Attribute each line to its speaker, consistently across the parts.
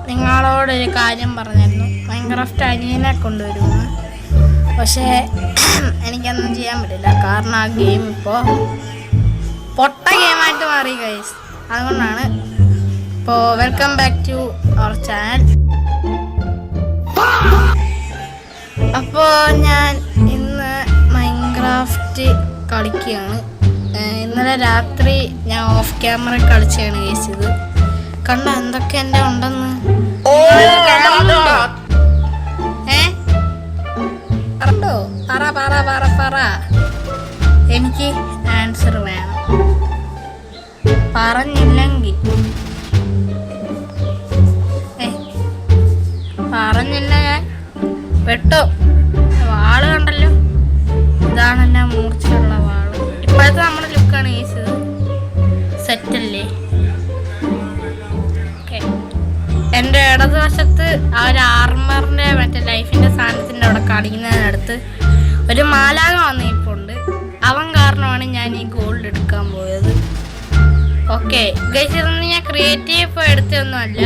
Speaker 1: നിങ്ങളോടൊരു കാര്യം പറഞ്ഞിരുന്നു, മൈൻക്രാഫ്റ്റ് അനിയനെ കൊണ്ടുവരുമെന്ന്. പക്ഷേ എനിക്കൊന്നും ചെയ്യാൻ പറ്റില്ല, കാരണം ആ ഗെയിം ഇപ്പോൾ പൊട്ട ഗെയിമായിട്ട് മാറി ഗൈസ്. അതുകൊണ്ടാണ് ഇപ്പോൾ welcome back to our channel. അപ്പോൾ ഞാൻ ഇന്ന് മൈൻക്രാഫ്റ്റ് കളിക്കുകയാണ്. ഇന്നലെ രാത്രി ഞാൻ ഓഫ് ക്യാമറ കളിച്ചാണ് ഗൈസ്. ഇത് കണ്ട എന്തൊക്കെ എൻ്റെ ഉണ്ടെന്ന്. കണ്ടോ? പറ എനിക്ക് ആൻസർ വേണം. പറഞ്ഞില്ലെങ്കിൽ പറഞ്ഞില്ല ഞാൻ വെട്ടോ. വാള് കണ്ടല്ലോ, ഇതാണെന്നെ മൂർച്ചയുള്ള വാള്. ഇപ്പോഴത്തെ നമ്മുടെ ലുക്കാണ് ഗൈസ്. സെറ്റല്ലേ? എൻ്റെ ഇടതുവശത്ത് ആ ഒരു ആർമറിൻ്റെ മറ്റേ ലൈഫിൻ്റെ സാധനത്തിൻ്റെ അവിടെ കാണിക്കുന്നതിനടുത്ത് ഒരു മാലാക വന്നിപ്പുണ്ട്. അവൻ കാരണമാണ് ഞാൻ ഈ ഗോൾഡ് എടുക്കാൻ പോയത്. ഓക്കെ ഗൈസ്, ഇതൊന്നും ഞാൻ ക്രിയേറ്റീവ് എടുത്തൊന്നുമല്ല.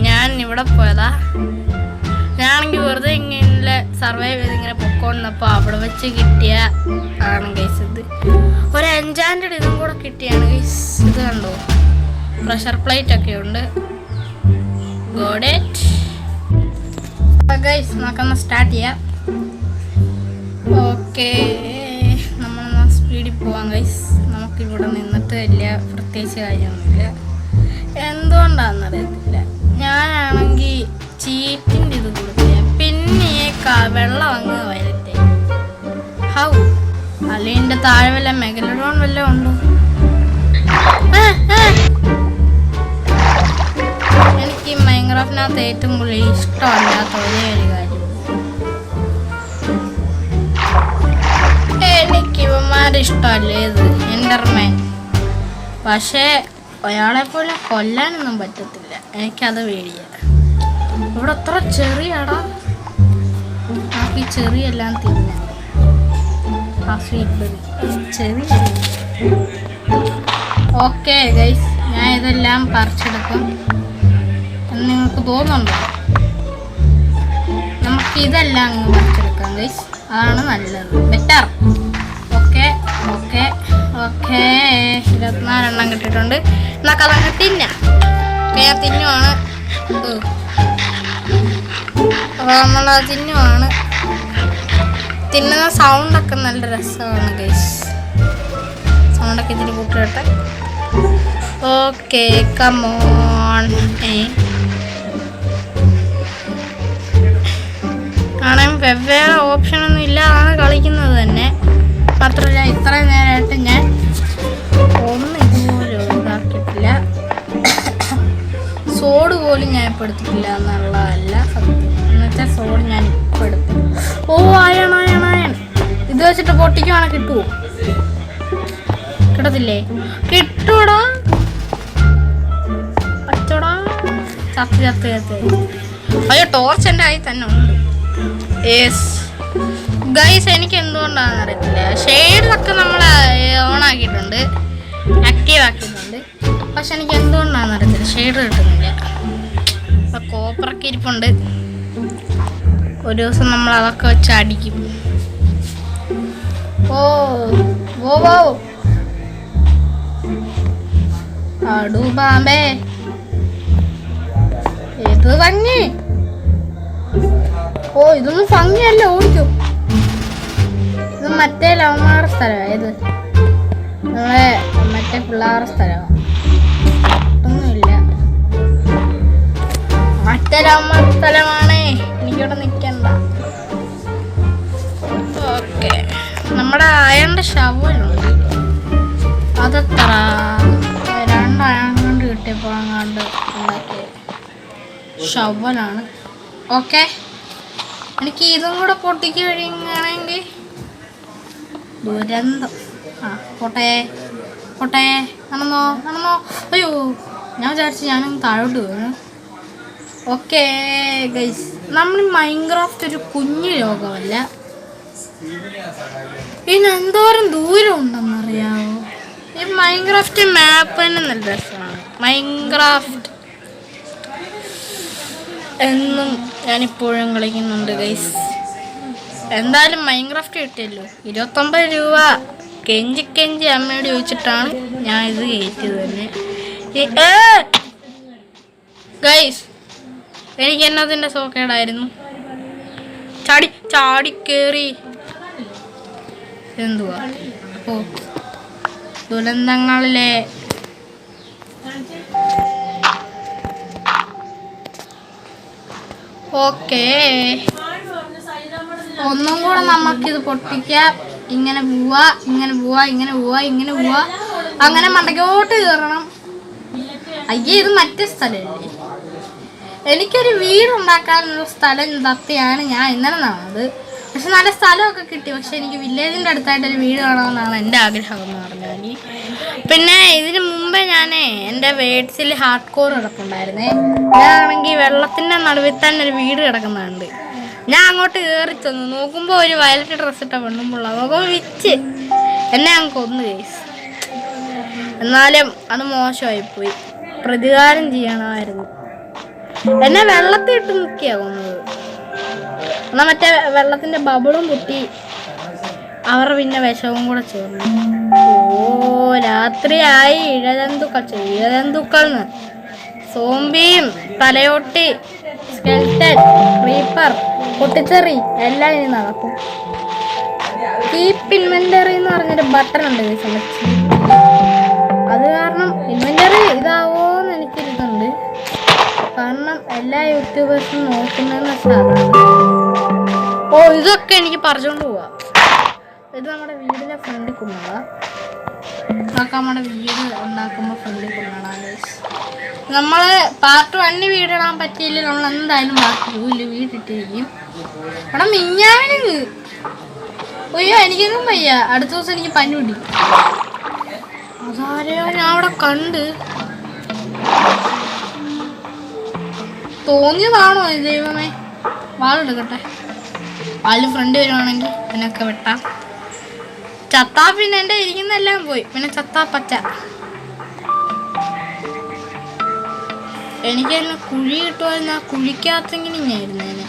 Speaker 1: ഞാൻ ഇവിടെ പോയതാ. ഞാനാണെങ്കിൽ വെറുതെ ഇങ്ങനെ സർവൈവ് ചെയ്ത് ഇങ്ങനെ പൊക്കോണ്ടപ്പോൾ അവിടെ വെച്ച് കിട്ടിയ ആണ് ഗൈസ്. ഇത് ഒരു എൻചാൻറ്റഡ് ഇതും കൂടെ കിട്ടിയാണ് ഗൈസ്. ഇത് കണ്ടോ, പ്രഷർ പ്ലേറ്റ് ഒക്കെ ഉണ്ട്. ഗോഡ് ഇറ്റ് ഗൈസ്, നമുക്കൊന്ന് സ്റ്റാർട്ട് ചെയ്യാം. ഓക്കെ, നമ്മളൊന്ന് സ്പീഡിൽ പോവാം ഗൈസ്. നമുക്കിവിടെ നിന്നിട്ട് വലിയ പ്രത്യേകിച്ച് കാര്യമൊന്നുമില്ല. എന്തുകൊണ്ടാണെന്നറിയത്തില്ല, ഞാനാണെങ്കിൽ ചീറ്റിൻ്റെ ഇത് കൊടുത്തില്ല. പിന്നെ വെള്ളം അങ്ങ് വരട്ടെ. ഹൗ അല്ലെങ്കിൽ എൻ്റെ താഴെ വല്ല മെഗലഡോൺ വല്ലതും ഉണ്ടോ? എനിക്ക് മൈൻക്രാഫ്റ്റിനകത്ത് ഏറ്റവും കൂടുതൽ ഇഷ്ടമല്ലാത്ത ഒരേ ഒരു കാര്യം, എനിക്ക് ഇവന്മാരെ ഇഷ്ടമല്ലേ ഇത് എൻ്റർമാൻ. പക്ഷേ ഒരാളെ പോലെ കൊല്ലാനൊന്നും പറ്റത്തില്ല, എനിക്കത് പേടിയ. ഇവിടെ അത്ര ചെറിയടാ, നമുക്ക് ഈ ചെറിയെല്ലാം തിന്നാം. ആ സ്വീറ്റ് ചെറിയ. ഓക്കെ ഗൈസ്, ഞാൻ ഇതെല്ലാം പറിച്ചെടുക്കും എന്ന് നിങ്ങൾക്ക് തോന്നുന്നുണ്ടോ? നമുക്കിതെല്ലാം അങ്ങ് പറിച്ചെടുക്കാം ഗൈസ്, അതാണ് നല്ലത്, ബെറ്റർ. ഓക്കെ 24 എണ്ണം കിട്ടിയിട്ടുണ്ട്. എന്നൊക്കെ അതങ്ങ് തിന്നാം. ഞാൻ തിന്നുവാണ്. നമ്മളത് തിന്നുവാണ്. തിന്നുന്ന സൗണ്ടൊക്കെ നല്ല രസമാണ് ഗൈസ്. സൗണ്ടൊക്കെ ഇതിന് കൂട്ടിട്ടെ. Okay come on. കാണാൻ വെവ്വേറെ ഓപ്ഷനൊന്നും ഇല്ലാതാണ് കളിക്കുന്നത് തന്നെ. മാത്രമല്ല ഇത്രയും നേരമായിട്ട് ഞാൻ ഒന്നും ഇതുപോലെ ഇതാക്കിയിട്ടില്ല. സോഡ് പോലും ഞാൻ ഇപ്പോൾ എടുത്തിട്ടില്ല എന്നുള്ളതല്ല സത്യം. എന്നുവെച്ചാൽ സോഡ് ഞാൻ ഇപ്പോൾ എടുത്തു. ഓ അയൺ ഇത് വെച്ചിട്ട് പൊട്ടിക്കുവാണെങ്കിൽ കിട്ടുമോ? കിട്ടത്തില്ലേ? കിട്ടൂടാ, അച്ചോടാ. ചത്ത് അയ്യോ, ടോർച്ച് എൻ്റെ ആയി തന്നെ ഉണ്ട്. യെസ് ഗൈസ്, എനിക്ക് എന്തുകൊണ്ടാണെന്ന് അറിയത്തില്ല. ഷെയ്ഡിലൊക്കെ നമ്മൾ ഓണാക്കിയിട്ടുണ്ട്, ആക്റ്റീവ് ആക്കിയിട്ടുണ്ട്. പക്ഷെ എനിക്ക് എന്തുകൊണ്ടാണെന്ന് അറിയത്തില്ല, ഷെയ്ഡ് കിട്ടുന്നില്ല. ഇപ്പം കോപ്പറൊക്കെ ഇരിപ്പുണ്ട്. ഒരു ദിവസം നമ്മൾ അതൊക്കെ വെച്ച് അടിക്കും. ഓ അടു ബാമ്പേ, ഇത് ഭംഗി. ഓ ഇതൊന്നും ഭംഗിയല്ല, ഓടിക്കും. ഇത് മറ്റേ ലവന്മാരുടെ സ്ഥലമാണ്. ഇത് നമ്മളെ മറ്റേ പിള്ളേരുടെ സ്ഥലമാണ്. ഒന്നുമില്ല, മറ്റേ ലവന്മാരുടെ സ്ഥലമാണേ. എനിക്കിവിടെ നിൽക്കണ്ട. ഓക്കെ, നമ്മുടെ അയണിൻ്റെ ഷവലുണ്ട്. അതെത്ര 2 അയൺ കൊണ്ട് കിട്ടിയപ്പോൾ അങ്ങാണ്ട് ഉണ്ടാക്കിയ ഷവലാണ്. ഓക്കെ, എനിക്ക് ഇതും കൂടെ പൊട്ടിക്ക് കഴിയുകയാണെങ്കിൽ ദുരന്തം. പോട്ടെ നടന്നോ. അയ്യോ, ഞാൻ വിചാരിച്ചു ഞാനും താഴോട്ട് വീണു. ഓക്കെ ഗൈസ്, നമ്മൾ മൈൻക്രാഫ്റ്റ് ഒരു കുഞ്ഞു ലോകമല്ല. പിന്നെ എന്തോരം ദൂരം ഉണ്ടെന്നറിയാമോ? ഈ മൈൻക്രാഫ്റ്റ് മാപ്പ് തന്നെ നല്ല രസമാണ്. മൈൻക്രാഫ്റ്റ് എന്നും ഞാനിപ്പോഴും കളിക്കുന്നുണ്ട് ഗൈസ്. എന്തായാലും മൈൻക്രാഫ്റ്റ് കിട്ടിയല്ലോ. 29 രൂപ കെഞ്ചി അമ്മയോട് ചോദിച്ചിട്ടാണ് ഞാൻ ഇത് കയറ്റിയത് തന്നെ ഗൈസ്. എനിക്ക് എന്നതിൻ്റെ സോക്കേടായിരുന്നു. ചാടി കേറി എന്തുവാ ദുരന്തങ്ങളിലെ ഓക്കേ. ഒന്നും കൂടെ നമുക്കിത് പൊട്ടിക്കാം. ഇങ്ങനെ പോവാ അങ്ങനെ മണ്ടക്കോട്ട് കയറണം. അയ്യേ, ഇത് മറ്റേ സ്ഥലമല്ലേ. എനിക്കൊരു വീടുണ്ടാക്കാനുള്ള സ്ഥലം തപ്പിയാണ് ഞാൻ ഇന്നലെ നടന്നത്. പക്ഷെ നല്ല സ്ഥലമൊക്കെ കിട്ടി. പക്ഷെ എനിക്ക് വില്ലേജിൻ്റെ അടുത്തായിട്ടൊരു വീട് കാണണമെന്നാണ് എൻ്റെ ആഗ്രഹം എന്ന് പറഞ്ഞാൽ. പിന്നെ ഇതിന് മുമ്പേ ഞാൻ എൻ്റെ വേഡ്സിൽ ഹാർഡ് കോർ കിടപ്പുണ്ടായിരുന്നേ. ഞാനാണെങ്കിൽ വെള്ളത്തിൻ്റെ നടുവിൽ തന്നെ ഒരു വീട് കിടക്കുന്നുണ്ട്. ഞാൻ അങ്ങോട്ട് കയറി ചെന്നു നോക്കുമ്പോൾ ഒരു വയലറ്റ് ഡ്രസ്സ് ഇട്ട പെണ്ണുമ്പോൾ നോക്കുമ്പോൾ വിച്ച് എന്നെ അങ്ങ് കൊന്നു കേസ്. എന്നാലും അത് മോശമായിപ്പോയി. പ്രതികാരം ചെയ്യണമായിരുന്നു. എന്നെ വെള്ളത്തിൽ ഇട്ട് നിൽക്കിയാ കൊന്നത്. എന്നാൽ മറ്റേ വെള്ളത്തിൻ്റെ ബബിളും പൊട്ടി. അവർ പിന്നെ വിഷവും കൂടെ ചേർന്നു. രാത്രിയായി. ഇഴജന്തുക്കൾ സോംബിയും തലയോട്ടി സ്കെൽറ്റൻ ക്രീപ്പർ പൊട്ടിച്ചെറി എല്ലാം ഇനി നടക്കും. കീപ്പ് ഇൻവെന്ററി എന്ന് പറഞ്ഞൊരു ബട്ടൺ ഉണ്ട് ഈ സമയത്ത്. അത് കാരണം ഇൻവെന്ററി ഇതാവോന്ന് എനിക്കിരിക്കുന്നുണ്ട്. കാരണം എല്ലാ യൂട്യൂബേഴ്സും നോക്കുന്നതെന്ന് വെച്ചാൽ ഇതൊക്കെ എനിക്ക് പറിച്ചുകൊണ്ട് പോവാം. ഇത് നമ്മുടെ വീടിൻ്റെ ഫ്രണ്ടിൽ കൊണ്ടുപോകാം. അതൊക്കെ നമ്മുടെ വീട് ഉണ്ടാക്കുമ്പോൾ ഫ്രണ്ടിൽ കൊണ്ടുപോകണം. നമ്മൾ പാർട്ട് 1 വീടിടാൻ പറ്റിയില്ല. നമ്മൾ എന്തായാലും പാർട്ട് 2 വീടിട്ടിരിക്കും. അവിടെ മിഞ്ഞാവിന് അയ്യോ എനിക്കൊന്നും വയ്യ. അടുത്ത ദിവസം എനിക്ക് പനി പിടിക്കും. അതാരെയോ ഞാൻ അവിടെ കണ്ട്. തോന്നിയതാണോ ദൈവമേ? വാളെടുക്കട്ടെ. വാല് ഫ്രണ്ട് വരുവാണെങ്കിൽ അതിനൊക്കെ വെട്ടാം. ചത്താ പിന്നെ എൻ്റെ ഇരിക്കുന്നെല്ലാം പോയി. പിന്നെ ചത്താ പച്ച. എനിക്കെന്നെ കുഴി കിട്ടുമായിരുന്നു. ആ കുഴിക്കകത്തെങ്കിലും ഞാൻ ഇരുന്നേനെ.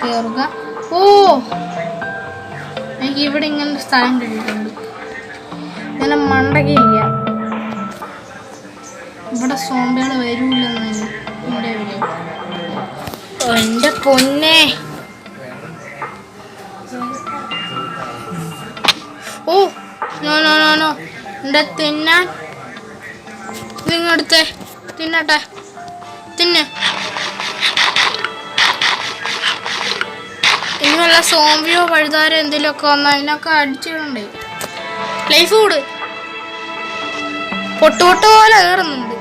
Speaker 1: കേറുക. എനിക്ക് ഇവിടെ ഇങ്ങനെ സ്ഥലം കിട്ടിയിട്ടുണ്ട്. ഇങ്ങനെ മണ്ടക്കിരിക്കാം. ഇവിടെ സോംബികൾ വരൂലെന്ന് എൻ്റെ പൊന്നെ. നോ എൻ്റെ തിന്നാൻ നിങ്ങടുത്തെ തിന്നട്ടെ. ഇനി വല്ല സോംബിയോ പഴുതാരോ എന്തെങ്കിലുമൊക്കെ വന്നാൽ അതിനൊക്കെ അടിച്ചിടണ്ടേ. ലൈഫ് കൂട് പൊട്ട് പോലെ കയറുന്നുണ്ട്.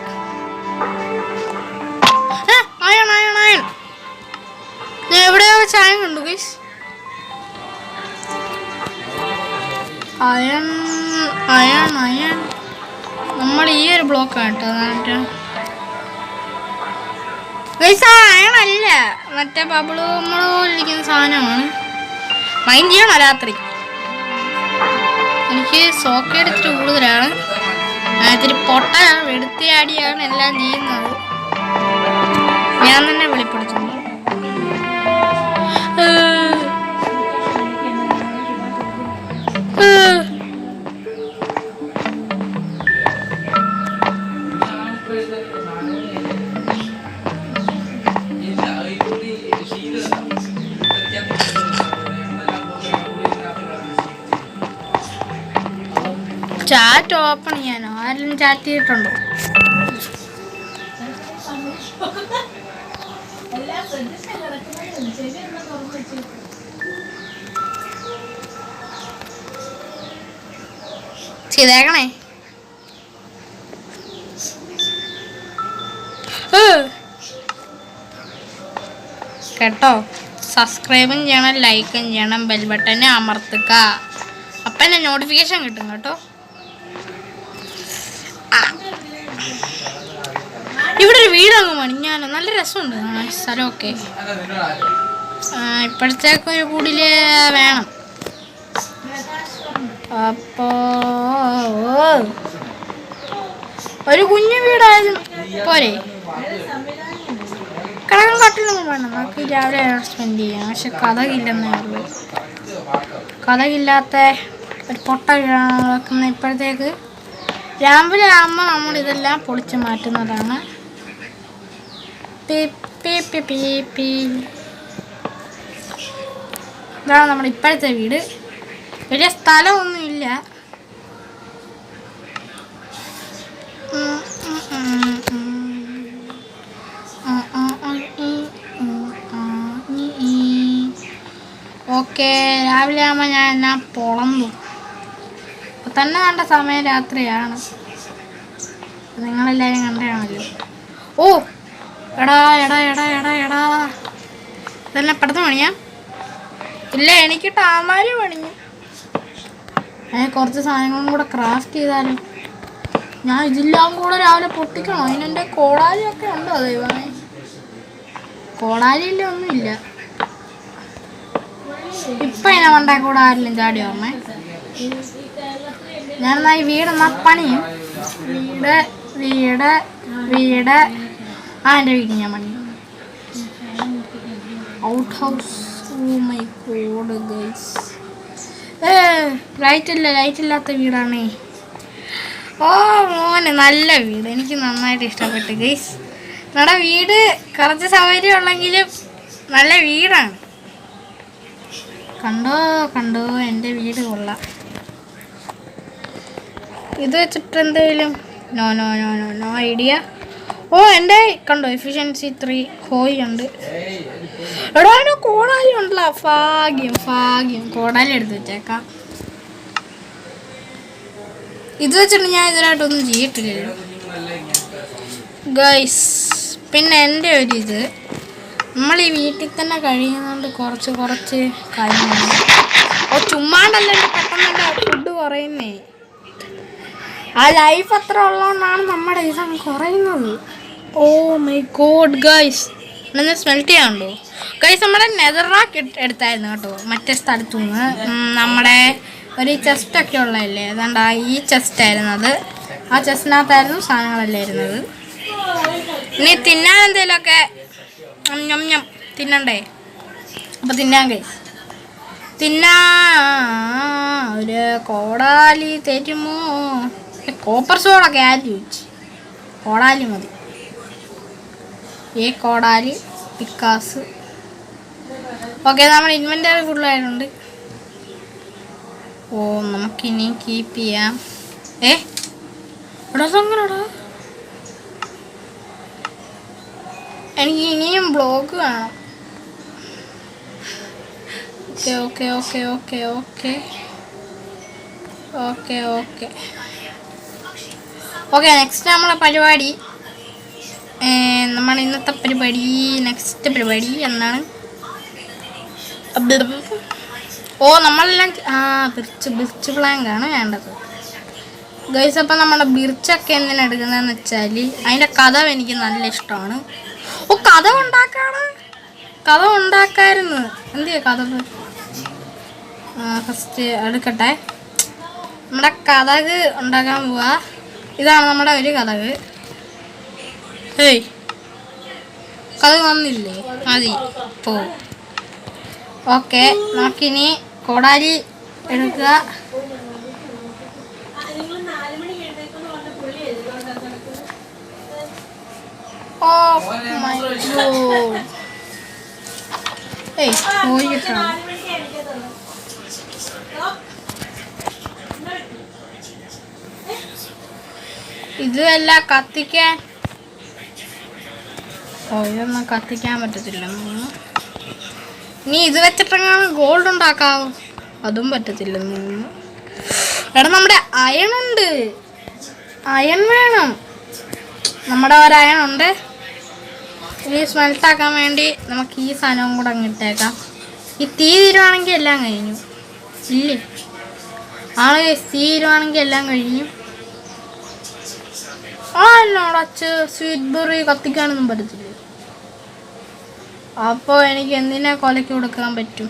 Speaker 1: അയൺ ഞാൻ എവിടെയോ ചായ കണ്ടു ഗൈസ്. അയൺ നമ്മൾ ഈ ഒരു ബ്ലോക്കാണ് കേട്ടോ. ഗൈസ് അയണല്ല, മറ്റേ ബബിള് നമ്മള് പോലിരിക്കുന്ന സാധനമാണ്. മൈൻഡ് ചെയ്യണോ രാത്രി? എനിക്ക് സോക്കേട് ഇത്തിരി കൂടുതലാണ്. ഇത്തിരി പൊട്ടയാണ്. വെടുത്തിയാടിയാണ് എല്ലാം ചെയ്യുന്നത്. ഞാൻ തന്നെ വെളിപ്പെടുത്തുന്നു. ചാറ്റ് ഓപ്പൺ ചെയ്യാനോ? ആരെങ്കിലും ചാറ്റ് ചെയ്തിട്ടുണ്ടോ? ചെയ്തേക്കണേ. കേട്ടോ, സബ്സ്ക്രൈബും ചെയ്യണം, ലൈക്കും ചെയ്യണം, ബെൽ ബട്ടനെ അമർത്തുക. അപ്പം തന്നെ നോട്ടിഫിക്കേഷൻ കിട്ടും കേട്ടോ. ഇവിടെ ഒരു വീട് അങ്ങ് പണിഞ്ഞാലോ? നല്ല രസമുണ്ട് സ്ഥലമൊക്കെ. ഇപ്പോഴത്തേക്കൊരു കൂടില് വേണം. അപ്പോ ഒരു കുഞ്ഞു വീടായാലും പോരെ, കിടക്കാൻ കട്ടിലൊന്നും വേണം, നമുക്ക് രാവിലെ സ്പെൻഡ് ചെയ്യാം. പക്ഷെ കഥകില്ലെന്നേ ഉള്ളൂ. കഥകില്ലാത്ത ഒരു പൊട്ട വീടാണ് വെക്കുന്ന. ഇപ്പോഴത്തേക്ക് രാവിലെ ആകുമ്പോൾ നമ്മളിതെല്ലാം പൊളിച്ച് മാറ്റുന്നതാണ്. ഇതാണ് നമ്മുടെ ഇപ്പോഴത്തെ വീട്. വലിയ സ്ഥലമൊന്നുമില്ല. ഓക്കെ, രാവിലെ ആകുമ്പോൾ ഞാൻ എന്നാ പൊളന്നു. അപ്പം തന്നെ കണ്ട സമയം രാത്രിയാണ്. നിങ്ങളെല്ലാവരും കണ്ടാണല്ലോ. ഓ എടാ എടാ എടാ എടാ എടാ, ഇതെല്ലാം പെട്ടെന്ന് പണിയാം. ഇല്ല, എനിക്ക് ടാമാര് പണിഞ്ഞു. കുറച്ച് സാധനങ്ങളും കൂടെ ക്രാഫ്റ്റ് ചെയ്താലും. ഞാൻ ഇതെല്ലാം കൂടെ രാവിലെ പൊട്ടിക്കണോ? അതിനെൻ്റെ കോടാലിയൊക്കെ ഉണ്ടോ? ദൈവമേ, കോടാലിയില്ല, ഒന്നുമില്ല. ഇപ്പം അതിനെ കൊണ്ടേ കൂടെ ആരെങ്കിലും ചാടി ഓർമ്മേ. ഞാനെന്നാ ഈ വീടെന്നാ പണിയും. വീട് വീട് വീട് എൻ്റെ വീട്ടിൽ ഞാൻ പണിയും. Out house. Oh my god guys, ലൈറ്റില്ലാത്ത വീടാണേ. ഓ മോനെ, നല്ല വീട്, എനിക്ക് നന്നായിട്ട് ഇഷ്ടപ്പെട്ടു ഗൈസ്. നമ്മുടെ വീട് കുറച്ച് സൗകര്യമുള്ളെങ്കിലും നല്ല വീടാണ്. കണ്ടോ കണ്ടോ, എൻ്റെ വീട് കൊള്ളാം. ഇത് വെച്ചിട്ട് എന്തെങ്കിലും no no no no no idea. ഓ എൻ്റെ കണ്ടോ, എഫിഷ്യൻസി 3 ഹോയ് ഉണ്ട്. എടാ അതിന് കോടാലി ഉണ്ടല്ലോ. ഭാഗ്യം ഭാഗ്യം, കോടാലി എടുത്ത് വെച്ചേക്കാം. ഇത് വെച്ചിട്ട് ഞാൻ ഇതിനായിട്ടൊന്നും ചെയ്തിട്ടില്ലല്ലോ ഗൈസ്. പിന്നെ എൻ്റെ ഒരിത്, നമ്മൾ ഈ വീട്ടിൽ തന്നെ കഴിയുന്നതുകൊണ്ട് കുറച്ച് കാര്യങ്ങൾ. ഓ ചുമ്മാണ്ടല്ല പെട്ടെന്ന് ഫുഡ് കുറയുന്നേ. ആ ലൈഫ് അത്ര ഉള്ളതുകൊണ്ടാണ് നമ്മുടെ ഇതങ്ങ് കുറയുന്നത്. ഓ മൈ ഗോഡ് ഗൈസ്, ഇന്ന് സ്മെൽറ്റ് ചെയ്യാനുണ്ടോ ഗൈസ്? നമ്മുടെ നെതറാക്ക് എടുത്തായിരുന്നു കേട്ടോ, മറ്റേ സ്ഥലത്തു നിന്ന്. നമ്മുടെ ഒരു ചെസ്റ്റൊക്കെ ഉള്ളതല്ലേ, അതുകൊണ്ട് ഈ ചെസ്റ്റായിരുന്നു അത്. ആ ചെസ്റ്റിനകത്തായിരുന്നു സാധനങ്ങളല്ലേ ഇരുന്നത്. ഇനി തിന്നാൻ എന്തെങ്കിലുമൊക്കെ തിന്നണ്ടേ? അപ്പം തിന്നാൻ ഗൈസ്, തിന്നാ. ഒരു കോടാലി തരുമോ? കോപ്പർ സോഡൊക്കെ ആര് ചോദിച്ചു? കോടാലി മതി. ഈ കോടാലി പിക്കാസ്. ഓക്കെ, നമ്മുടെ ഇൻവെൻ്ററി ഫുള്ളായിട്ടുണ്ട്. ഓ നമുക്കിനി കീപ്പ് ചെയ്യാം. ഇവിടെ അങ്ങനെടാ, എനിക്ക് ഇനിയും ബ്ലോഗ് വേണം. Okay okay okay okay okay okay okay next നമ്മളെ പരിപാടി, നമ്മുടെ ഇന്നത്തെ പരിപാടി, നെക്സ്റ്റ് പരിപാടി എന്നാണ്? ഓ നമ്മളെല്ലാം ബിർച്ച് പ്ലാങ്കാണ് വേണ്ടത് ഗൈസ്. അപ്പം നമ്മുടെ ബിർച്ചൊക്കെ എന്തിനാണ് എടുക്കുന്നതെന്ന് വെച്ചാൽ അതിൻ്റെ കഥ എനിക്ക് നല്ല ഇഷ്ടമാണ്. ഓ കഥ ഉണ്ടാക്കായിരുന്നു. എന്തിയാ കഥ? ഫസ്റ്റ് എടുക്കട്ടെ. നമ്മുടെ കഥക് ഉണ്ടാക്കാൻ പോവാ. ഇതാണ് നമ്മുടെ ഒരു കഥക്. കഥ വന്നില്ലേ? മതി പോ. ഓക്കെ, നമുക്കിനി കോടാലി എടുക്കുക. ഓ മൈ ഗോഡ്, പോയിട്ടാണ്. ഇതെല്ലാം കത്തിക്കാൻ, ഇതൊന്നും കത്തിക്കാൻ പറ്റത്തില്ല. നീ ഇത് വെച്ചിട്ടെങ്ങനെ ഗോൾഡ് ഉണ്ടാക്കാവോ? അതും പറ്റത്തില്ല. എടാ നമ്മുടെ അയണുണ്ട്, അയൺ വേണം. നമ്മുടെ ഒരു അയണുണ്ട്. ഇനി സ്മെൽട്ടാക്കാൻ വേണ്ടി നമുക്ക് ഈ സാധനവും കൂടെ അങ്ങ് ഇട്ടേക്കാം. ഈ തീ തീരുവാണെങ്കിൽ എല്ലാം കഴിഞ്ഞു. ഇല്ലേ ആളെ തീ തീരുവാണെങ്കിൽ എല്ലാം കഴിഞ്ഞു. അല്ലടച്ച് സ്വീറ്റ് ബെറി കത്തിക്കാനൊന്നും പറ്റത്തില്ല. അപ്പോൾ എനിക്ക് എന്തിനാ കൊലയ്ക്ക് കൊടുക്കാൻ പറ്റും?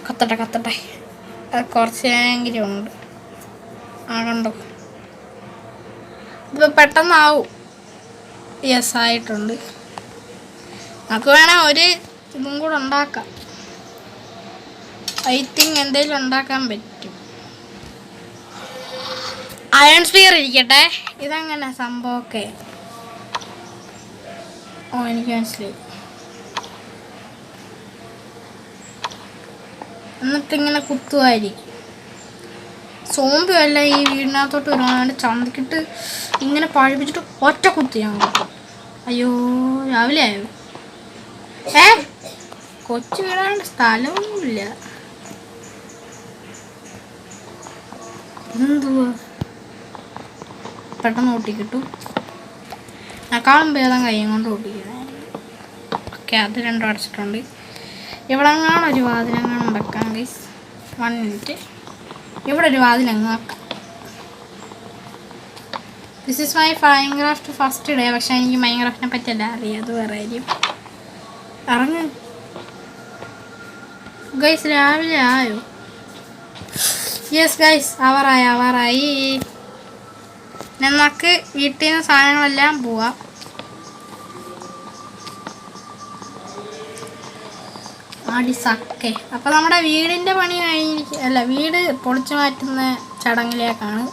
Speaker 1: കത്തട്ടെ കത്തട്ടെ, അത് കുറച്ചെങ്കിലും ഉണ്ട്. കണ്ടോ, ഇത് പെട്ടെന്നാവും. യെസ്, ആയിട്ടുണ്ട്. നമുക്ക് വേണേൽ ഒരു ഇതും കൂടെ ഉണ്ടാക്കാം. ഐ തിങ്ക് എന്തെങ്കിലും ഉണ്ടാക്കാൻ പറ്റും. അയൺ സ്ഫിയർ ഇരിക്കട്ടെ. ഇതെങ്ങനെ സംഭവമൊക്കെ? എനിക്ക് മനസ്സിലായി. എന്നിട്ടിങ്ങനെ കുത്തുമായിരിക്കും. സോംബി അല്ല ഈ വീടിനകത്തോട്ട് വരുവാണ്ട് ചന്തക്കിട്ട് ഇങ്ങനെ പഴിപ്പിച്ചിട്ട് ഒറ്റ കുത്തി ഞാൻ കുത്തും. അയ്യോ, രാവിലെ ആയോ? കൊച്ചു വീടാണ്ട് സ്ഥലമൊന്നുമില്ല. എന്തുവാ, പെട്ടെന്ന് ഓട്ടിക്കിട്ടും. എന്നെക്കാളും ഭേദം കൈയും കൊണ്ട് ഓട്ടിക്കുന്നത്. ഓക്കെ, അത് രണ്ടും അടച്ചിട്ടുണ്ട്. ഇവിടെങ്ങാണ് ഒരു വാതിലങ്ങാണ് ഉണ്ടാക്കാം ഗൈസ്. 1 മിനിറ്റ്. ഇവിടെ ഒരു വാതിലങ്ങ് ആക്കാം. This is my Minecraft first day. പക്ഷെ എനിക്ക് മൈൻക്രാഫ്റ്റിനെ പറ്റിയല്ല അറിയാം, അത് വേറെ കാര്യം. ഇറങ്ങ് ഗൈസ്, രാവിലെ ആയോ? യെസ് ഗൈസ്, ആവാറായി. നമുക്ക് വീട്ടിൽ നിന്ന് സാധനങ്ങളെല്ലാം പോവാം. അടിസക്കെ. അപ്പം നമ്മുടെ വീടിൻ്റെ പണി കഴിഞ്ഞിരിക്കുക, വീട് പൊളിച്ചു മാറ്റുന്ന ചടങ്ങിലേക്കാണ്.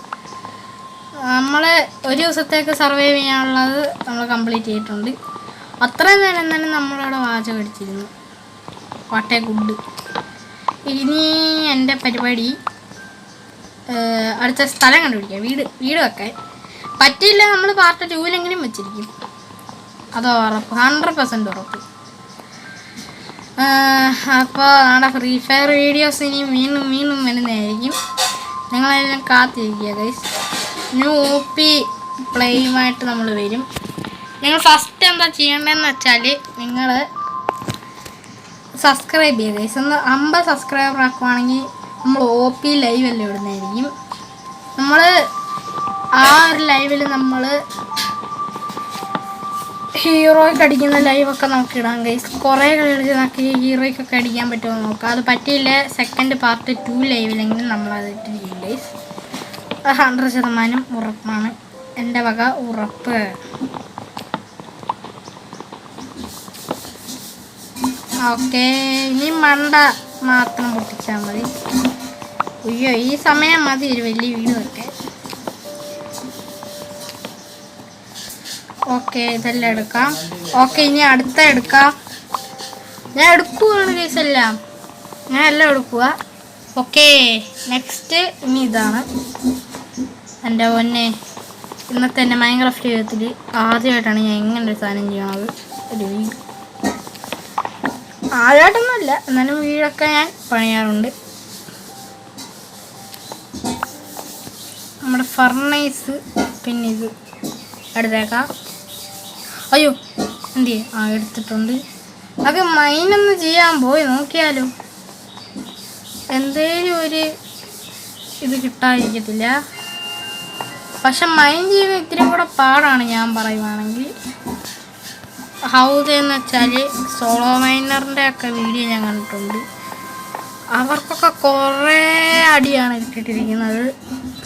Speaker 1: നമ്മൾ ഒരു ദിവസത്തേക്ക് സർവൈവ് ചെയ്യാനുള്ളത് നമ്മൾ കംപ്ലീറ്റ് ചെയ്തിട്ടുണ്ട്. അത്രയും നേരം തന്നെ നമ്മളവിടെ വാചകം അടിച്ചിരുന്നു. വാട്ടേ ഗുഡ്. ഇനി എൻ്റെ പരിപാടി അടുത്ത സ്ഥലം കണ്ടുപിടിക്കുക. വീട് വെക്കാൻ പറ്റില്ല. നമ്മൾ പാർട്ട് 2-ലെങ്കിലും വെച്ചിരിക്കും. അതോ ഉറപ്പ്, 100% ഉറപ്പ്. അപ്പോൾ നമ്മുടെ ഫ്രീ ഫയർ വീഡിയോസ് ഇനി വീണ്ടും വരുന്നതായിരിക്കും. നിങ്ങളെല്ലാം കാത്തിരിക്കുക ഗൈസ്. ന്യൂ OP പ്ലേയുമായിട്ട് നമ്മൾ വരും. നിങ്ങൾ ഫസ്റ്റ് എന്താ ചെയ്യേണ്ടതെന്ന് വെച്ചാൽ നിങ്ങൾ സബ്സ്ക്രൈബ് ചെയ്യുക ഗൈസ്. ഒന്ന് 50 സബ്സ്ക്രൈബർ ആക്കുവാണെങ്കിൽ നമ്മൾ OP ലൈവ് എല്ലാം ഇടുന്നതായിരിക്കും. നമ്മൾ ആ ഒരു ലൈവിൽ നമ്മൾ ഹീറോയ്ക്ക് അടിക്കുന്ന ലൈവൊക്കെ നമുക്ക് ഇടാം ഗൈസ്. കുറേ കളി കളിച്ച് നമുക്ക് ഹീറോയ്ക്കൊക്കെ അടിക്കാൻ പറ്റുമോ നോക്കാം. അത് പറ്റിയില്ല, സെക്കൻഡ് പാർട്ട് 2 ലൈവിലെങ്കിലും നമ്മളത് ഇട്ടിരിക്കും ഗൈസ്. 100% ഉറപ്പാണ്, എൻ്റെ വക ഉറപ്പ്. ഓക്കെ, ഇനി മണ്ട മാത്രം പൊട്ടിച്ചാൽ മതി. അയ്യോ, ഈ സമയം മതി ഒരു വലിയ വീട് വെക്കാൻ. ഓക്കെ, ഇതെല്ലാം എടുക്കാം. ഓക്കെ, ഇനി അടുത്ത എടുക്കാം. ഞാൻ എടുക്കുവാണ് ഗൈസ്, എല്ലാം എടുക്കുക. ഓക്കെ, നെക്സ്റ്റ് ഇനി ഇതാണ്. എൻ്റെ പൊന്നെ, ഇന്നത്തെ എൻ്റെ മൈൻക്രാഫ്റ്റ് ജീവിതത്തിൽ ആദ്യമായിട്ടാണ് ഞാൻ ഇങ്ങനൊരു സാധനം ചെയ്യണത്. ഒരു വീട് ആദ്യമായിട്ടൊന്നുമല്ല, എന്നാലും വീടൊക്കെ ഞാൻ പണിയാറുണ്ട്. നമ്മുടെ ഫർണൈസ് പിന്നെ ഇത് എടുത്തേക്കാം. അയ്യോ, എന്ത് എടുത്തിട്ടുണ്ട്. അത് മൈനൊന്ന് ചെയ്യാൻ പോയി നോക്കിയാലോ, എന്തേലും ഒരു ഇത് കിട്ടാതിരിക്കത്തില്ല. പക്ഷെ മൈൻ ചെയ്യുന്ന ഇത്തിരി കൂടെ പാടാണ് ഞാൻ പറയുവാണെങ്കിൽ. ഹൗസ് എന്ന് വെച്ചാൽ സോളോ മൈനറിൻ്റെ ഒക്കെ വീഡിയോ ഞാൻ കണ്ടിട്ടുണ്ട്. അവർക്കൊക്കെ കുറേ അടിയാണ് ഇട്ടിട്ടിരിക്കുന്നത്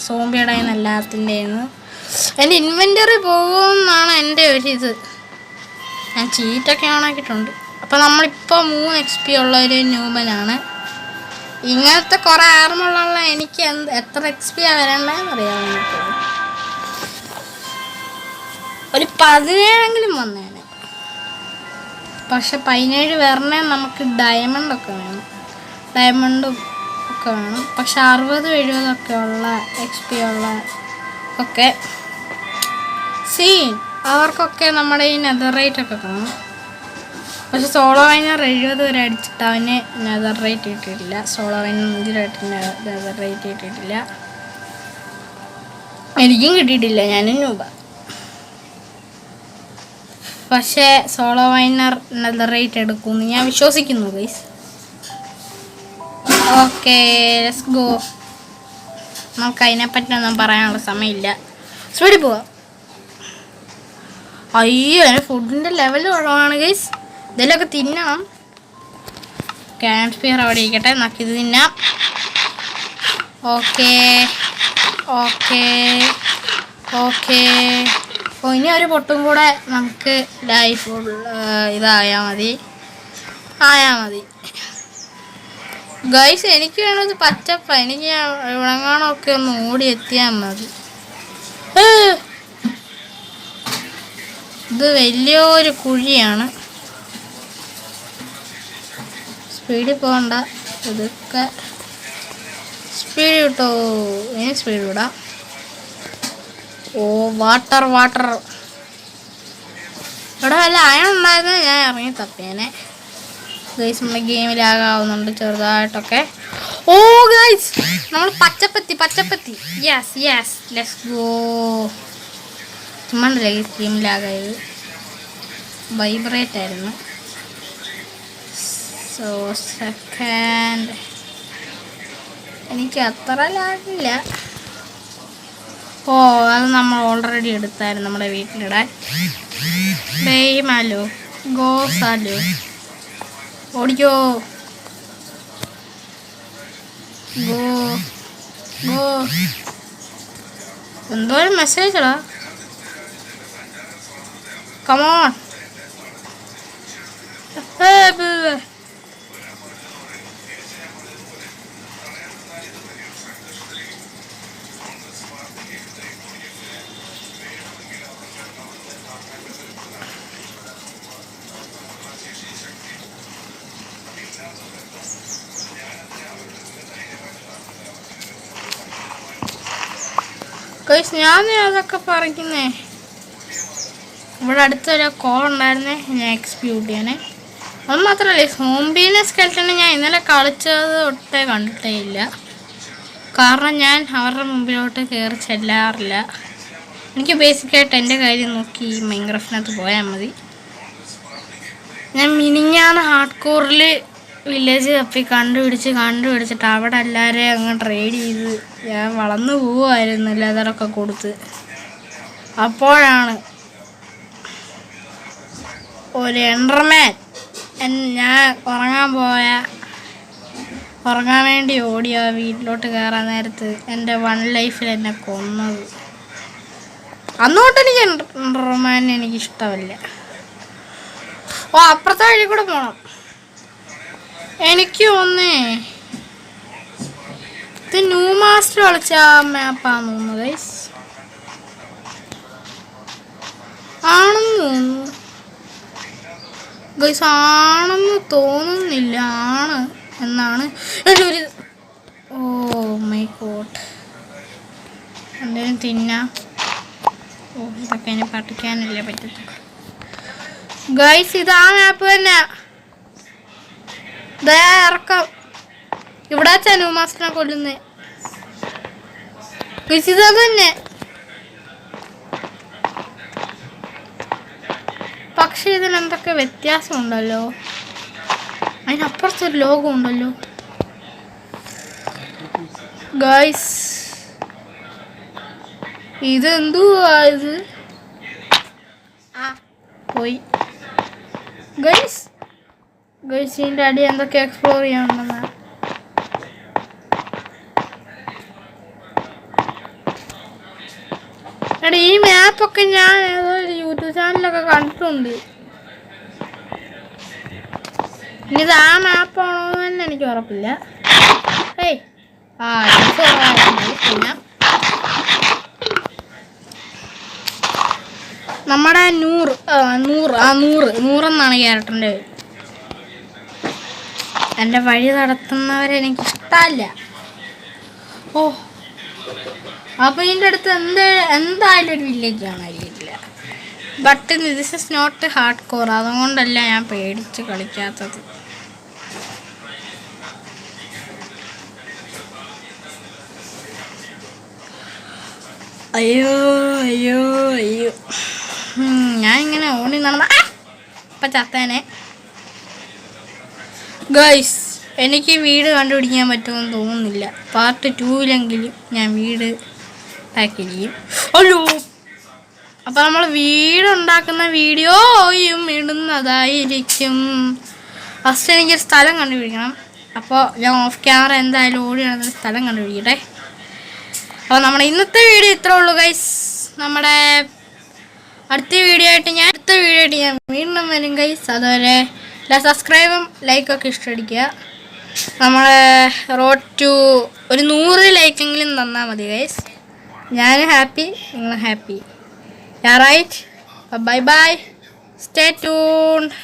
Speaker 1: സോംബിയുടെ നിന്ന് എല്ലാത്തിൻ്റെന്ന്. എൻ്റെ ഇൻവെൻ്ററി പോകുമെന്നാണ് എൻ്റെ ഒരിത്. ഞാൻ ചീറ്റൊക്കെ ഓണാക്കിയിട്ടുണ്ട്. അപ്പോൾ നമ്മളിപ്പോൾ 3 XP ഉള്ള ഒരു ന്യൂബനാണ്. ഇങ്ങനത്തെ കുറേ ആർമുള്ള എനിക്ക് എത്ര XP വരേണ്ടതെന്ന് അറിയാമോ? ഒരു 17 വന്നേനെ. പക്ഷെ 17 വരണേ നമുക്ക് ഡയമണ്ടൊക്കെ വേണം. ഡയമണ്ടും ഒക്കെ വേണം. പക്ഷെ 60-70 ഒക്കെ ഉള്ള XP ഉള്ള ഒക്കെ സീൻ അവർക്കൊക്കെ നമ്മുടെ ഈ നെതർ റേറ്റ് ഒക്കെ കാണും. പക്ഷെ സോളോ വൈനർ 70 വരെ അടിച്ചിട്ട് അവന് നെതർ റേറ്റ് കിട്ടിയിട്ടില്ല. സോളോ വൈനർ 5 നെതർ റേറ്റ് കിട്ടിയിട്ടില്ല. എനിക്കും കിട്ടിയിട്ടില്ല, ഞാനും നൂബ. പക്ഷേ സോളോ വൈനർ നെതർ റേറ്റ് എടുക്കുമെന്ന് ഞാൻ വിശ്വസിക്കുന്നു ഗൈസ്. Okay, let's go. നമുക്ക് അതിനെപ്പറ്റിയൊന്നും പറയാനുള്ള സമയമില്ല. സ്പീഡിൽ പോവാം. അയ്യോ, ഫുഡിൻ്റെ ലെവൽ കുറവാണ് ഗൈസ്. ഇതിലൊക്കെ തിന്നണം. ഓക്കെ അയൺ സ്പിയർ അവിടെ ഇരിക്കട്ടെ. നമുക്കിത് തിന്നാം. Okay okay okay. അപ്പോൾ ഇനി ഒരു പൊട്ടും കൂടെ നമുക്ക് ലൈഫ് ഇതായാൽ മതി. ഗൈസ് എനിക്ക് വേണത് പച്ചപ്പ. എനിക്ക് വിളങ്ങാണമൊക്കെ ഒന്ന് ഓടി എത്തിയാൽ മതി. ഇത് വലിയൊരു കുഴിയാണ്. സ്പീഡിൽ പോകണ്ട. ഇതൊക്കെ സ്പീഡ് കിട്ടോ? ഇനി സ്പീഡ് വിടാം. ഓ വാട്ടർ ഇവിടെ വല്ല അയൺ ഉണ്ടായിരുന്നെ ഞാൻ ഇറങ്ങി തപ്പിയേനെ. ഗൈസ് നമ്മുടെ ഗെയിമിലാകാവുന്നുണ്ട് ചെറുതായിട്ടൊക്കെ. ഓ ഗൈസ് നമ്മൾ പച്ചപ്പത്തി. Yes let's go. ചുമ്മാണ്ടല്ലേ ഗൈസ് ഗെയിമിലാകായത്. വൈബ്രേറ്റ് ആയിരുന്നു. സോ സെക്കൻഡ് എനിക്ക് അത്ര ലാഗില്ല. ഓ അത് നമ്മൾ ഓൾറെഡി എടുത്തായിരുന്നു നമ്മുടെ വീട്ടിലിടാൻ. ഡെയ്മാലോ ഗോസാലോ ഓടിക്കോ. ഗോ എന്തോ ഒരു മെസ്സേജാ. കമോൺ. ഞാൻ അതൊക്കെ പറയുന്നേ. ഇവിടെ അടുത്തൊരു കോൾ ഉണ്ടായിരുന്നേ, ഞാൻ എക്സ്ക്യൂട്ട് ചെയ്യണേ. അത് മാത്രമല്ലേ സോംബീനെ സ്കെൽറ്റനെ ഞാൻ ഇന്നലെ കളിച്ചത് ഒട്ടേ കണ്ടിട്ടേ ഇല്ല. കാരണം ഞാൻ അവരുടെ മുമ്പിലോട്ട് കയറി ചെല്ലാറില്ല. എനിക്ക് ബേസിക്കായിട്ട് എൻ്റെ കാര്യം നോക്കി മൈൻക്രാഫ്റ്റിനകത്ത് പോയാൽ മതി. ഞാൻ മിനിഞ്ഞാണ് ഹാർഡ് കോറിൽ വില്ലേജ് തപ്പി കണ്ടുപിടിച്ചിട്ട് അവിടെ എല്ലാവരെയും അങ്ങ് ട്രേഡ് ചെയ്ത് ഞാൻ വളർന്നു പോവുമായിരുന്നു ലെതറൊക്കെ കൊടുത്ത്. അപ്പോഴാണ് ഒരു എൻഡർമാൻ ഞാൻ ഉറങ്ങാൻ വേണ്ടി ഓടിയ വീട്ടിലോട്ട് കയറാൻ നേരത്ത് എൻ്റെ 1 ലൈഫിൽ എന്നെ കൊന്നത്. അന്നോട്ട് എനിക്ക് എൻഡർമാൻ എനിക്കിഷ്ടമല്ല. ഓ അപ്പുറത്തെ വഴി കൂടെ പോകണം. എനിക്ക് തോന്നേ ഇത് ന്യൂ മാസ്റ്റർ കളിച്ച മാപ്പാന്ന് തോന്നുന്നു ഗൈസ്. ആണെന്ന് തോന്നുന്നു ഗൈസ്. ആണെന്ന് തോന്നുന്നില്ല. ആണ് എന്നാണ് എൻ്റെ ഒരു. Oh my god. എന്തെങ്കിലും തിന്നാം. ഓ ഇതൊക്കെ ഇനി പഠിക്കാനല്ലേ പറ്റത്തുള്ളൂ ഗൈസ്. ഇതാ മാപ്പ് തന്നെ. ഇറക്കാം. ഇവിടെ ചനു മാസ്റ്ററിനെ കൊല്ലുന്നേ. ഇത് തന്നെ. പക്ഷെ ഇതിനെന്തൊക്കെ വ്യത്യാസമുണ്ടല്ലോ. അതിനപ്പുറത്തൊരു ലോകം ഉണ്ടല്ലോ ഗൈസ്. ഇതെന്തുവാ ഇത്? പോയി ഗൈസ്. ഗൈസിൻ്റെ അടി എന്തൊക്കെ എക്സ്പ്ലോർ ചെയ്യാനുണ്ടെന്നാണ്. എടാ ഈ മാപ്പൊക്കെ ഞാൻ ഏതോ ഒരു യൂട്യൂബ് ചാനലൊക്കെ കണ്ടിട്ടുണ്ട്. ഇനിത് ആ മാപ്പാണോ എന്ന് തന്നെ എനിക്ക് ഉറപ്പില്ല. ഏയ് പിന്നെ നമ്മുടെ നൂറെന്നാണ് ക്യാരക്ടറിൻ്റെ പേര്. എൻ്റെ വഴി നടത്തുന്നവരെ എനിക്കിഷ്ടമല്ല. ഓ അപ്പോൾ ഇതിൻ്റെ അടുത്ത് എന്തായാലും ഒരു വില്ലേജ് കാണാനില്ല. But this is not hardcore. അതുകൊണ്ടല്ല ഞാൻ പേടിച്ച് കളിക്കാത്തത്. അയ്യോ അയ്യോ അയ്യോ. ഞാൻ ഇങ്ങനെ ഓടി നടന്ന അപ്പം ചത്തേനെ ഗൈസ്. എനിക്ക് വീട് കണ്ടുപിടിക്കാൻ പറ്റുമെന്ന് തോന്നുന്നില്ല. പാർട്ട് 2-ലെങ്കിലും ഞാൻ വീട് ഉണ്ടാക്കിയിരിക്കും. അല്ലോ അപ്പം നമ്മൾ വീടുണ്ടാക്കുന്ന വീഡിയോയും ഇടുന്നതായിരിക്കും. ഫസ്റ്റ് എനിക്കൊരു സ്ഥലം കണ്ടുപിടിക്കണം. അപ്പോൾ ഞാൻ ഓഫ് ക്യാമറ എന്തായാലും ഓടി നടന്നൊരു സ്ഥലം കണ്ടുപിടിക്കട്ടെ. അപ്പോൾ നമ്മുടെ ഇന്നത്തെ വീഡിയോ ഇത്രേ ഉള്ളൂ ഗൈസ്. നമ്മുടെ അടുത്ത വീഡിയോ ആയിട്ട് ഞാൻ വീണ്ടും വരും ഗൈസ്. അതുവരെ സബ്സ്ക്രൈബും ലൈക്കൊക്കെ ഇഷ്ടമടിക്കുക. നമ്മളെ റോഡ് ടു ഒരു 100 ലൈക്കെങ്കിലും തന്നാൽ മതി ഗൈസ്. ഞാനും ഹാപ്പി, നിങ്ങളും happy. Right. Bye bye. Stay tuned.